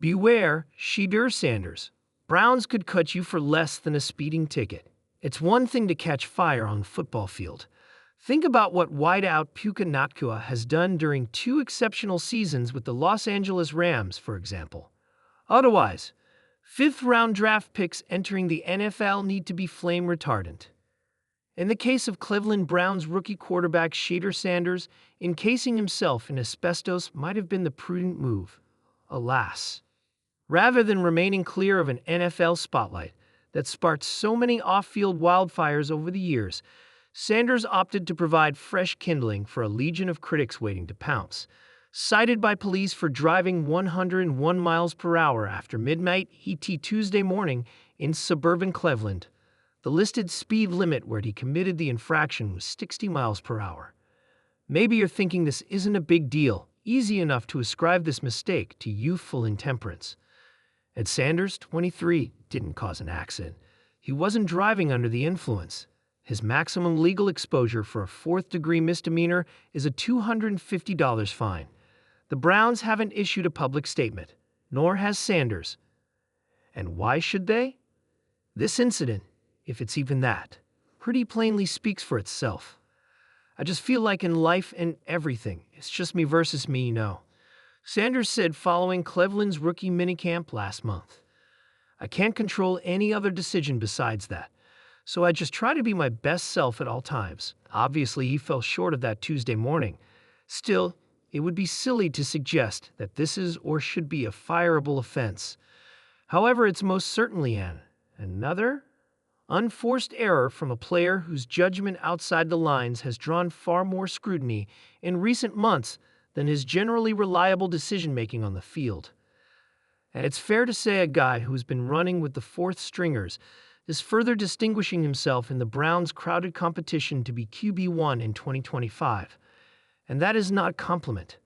Beware, Shedeur Sanders. Browns could cut you for less than a speeding ticket. It's one thing to catch fire on the football field. Think about what wideout Puka Nacua has done during 2 exceptional seasons with the Los Angeles Rams, for example. Otherwise, 5th-round draft picks entering the NFL need to be flame retardant. In the case of Cleveland Browns rookie quarterback Shedeur Sanders, encasing himself in asbestos might have been the prudent move. Alas. Rather than remaining clear of an NFL spotlight that sparked so many off-field wildfires over the years, Sanders opted to provide fresh kindling for a legion of critics waiting to pounce. Cited by police for driving 101 miles per hour after midnight ET Tuesday morning in suburban Cleveland, the listed speed limit where he committed the infraction was 60 miles per hour. Maybe you're thinking this isn't a big deal, easy enough to ascribe this mistake to youthful intemperance. Ed Sanders, 23, didn't cause an accident. He wasn't driving under the influence. His maximum legal exposure for a 4th-degree misdemeanor is a $250 fine. The Browns haven't issued a public statement, nor has Sanders. And why should they? This incident, if it's even that, pretty plainly speaks for itself. I just feel like in life and everything, it's just me versus me, you know. Sanders said following Cleveland's rookie minicamp last month. I can't control any other decision besides that, so I just try to be my best self at all times. Obviously, he fell short of that Tuesday morning. Still, it would be silly to suggest that this is or should be a fireable offense. However, it's most certainly another unforced error from a player whose judgment outside the lines has drawn far more scrutiny in recent months than his generally reliable decision-making on the field. And it's fair to say a guy who's been running with the 4th stringers is further distinguishing himself in the Browns' crowded competition to be QB1 in 2025. And that is not a compliment.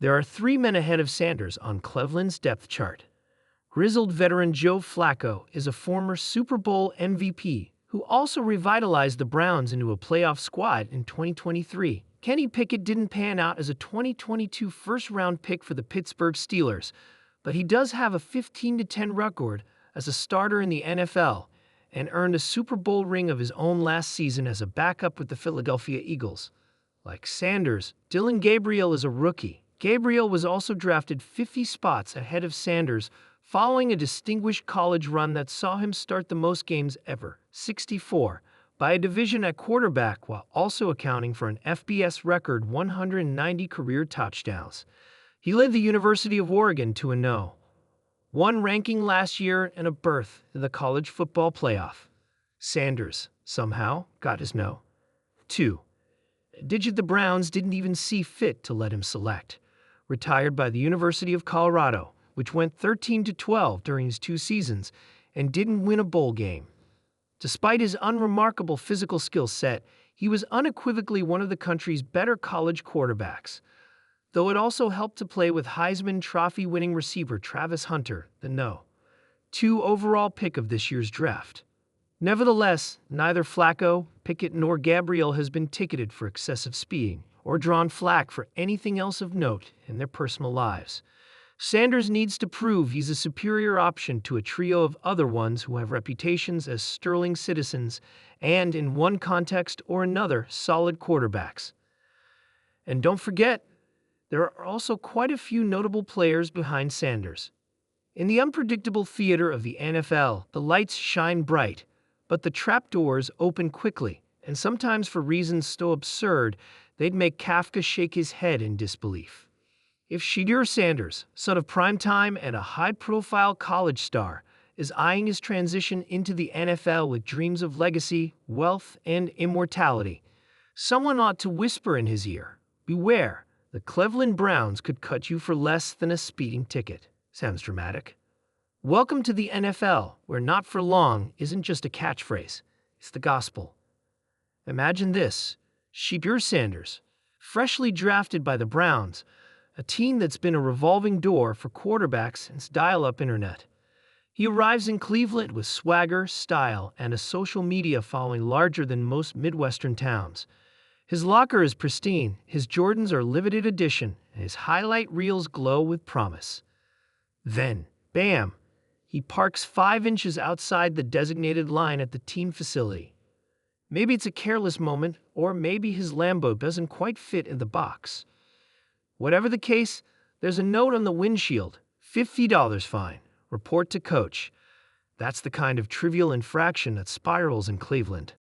There are 3 men ahead of Sanders on Cleveland's depth chart. Grizzled veteran Joe Flacco is a former Super Bowl MVP who also revitalized the Browns into a playoff squad in 2023. Kenny Pickett didn't pan out as a 2022 first-round pick for the Pittsburgh Steelers, but he does have a 15-10 record as a starter in the NFL and earned a Super Bowl ring of his own last season as a backup with the Philadelphia Eagles. Like Sanders, Dillon Gabriel is a rookie. Gabriel was also drafted 50 spots ahead of Sanders following a distinguished college run that saw him start the most games ever, 64, by a division at quarterback while also accounting for an FBS record 190 career touchdowns. He led the University of Oregon to a No.1 ranking last year and a berth in the college football playoff. Sanders, somehow, got his No.2 digit the Browns didn't even see fit to let him select. Retired by the University of Colorado, which went 13-12 during his 2 seasons and didn't win a bowl game. Despite his unremarkable physical skill set, he was unequivocally one of the country's better college quarterbacks, though it also helped to play with Heisman Trophy-winning receiver Travis Hunter, the No.2 overall pick of this year's draft. Nevertheless, neither Flacco, Pickett, nor Gabriel has been ticketed for excessive speeding or drawn flack for anything else of note in their personal lives. Sanders needs to prove he's a superior option to a trio of other ones who have reputations as sterling citizens and, in one context or another, solid quarterbacks. And don't forget, there are also quite a few notable players behind Sanders. In the unpredictable theater of the NFL, the lights shine bright, but the trapdoors open quickly, and sometimes for reasons so absurd they'd make Kafka shake his head in disbelief. If Shedeur Sanders, son of primetime and a high-profile college star, is eyeing his transition into the NFL with dreams of legacy, wealth, and immortality, someone ought to whisper in his ear, beware, the Cleveland Browns could cut you for less than a speeding ticket. Sounds dramatic. Welcome to the NFL, where not for long isn't just a catchphrase, it's the gospel. Imagine this, Shedeur Sanders, freshly drafted by the Browns, a team that's been a revolving door for quarterbacks since dial-up internet. He arrives in Cleveland with swagger, style, and a social media following larger than most Midwestern towns. His locker is pristine, his Jordans are limited edition, and his highlight reels glow with promise. Then, bam, he parks 5 inches outside the designated line at the team facility. Maybe it's a careless moment, or maybe his Lambo doesn't quite fit in the box. Whatever the case, there's a note on the windshield, $50 fine, report to coach. That's the kind of trivial infraction that spirals in Cleveland.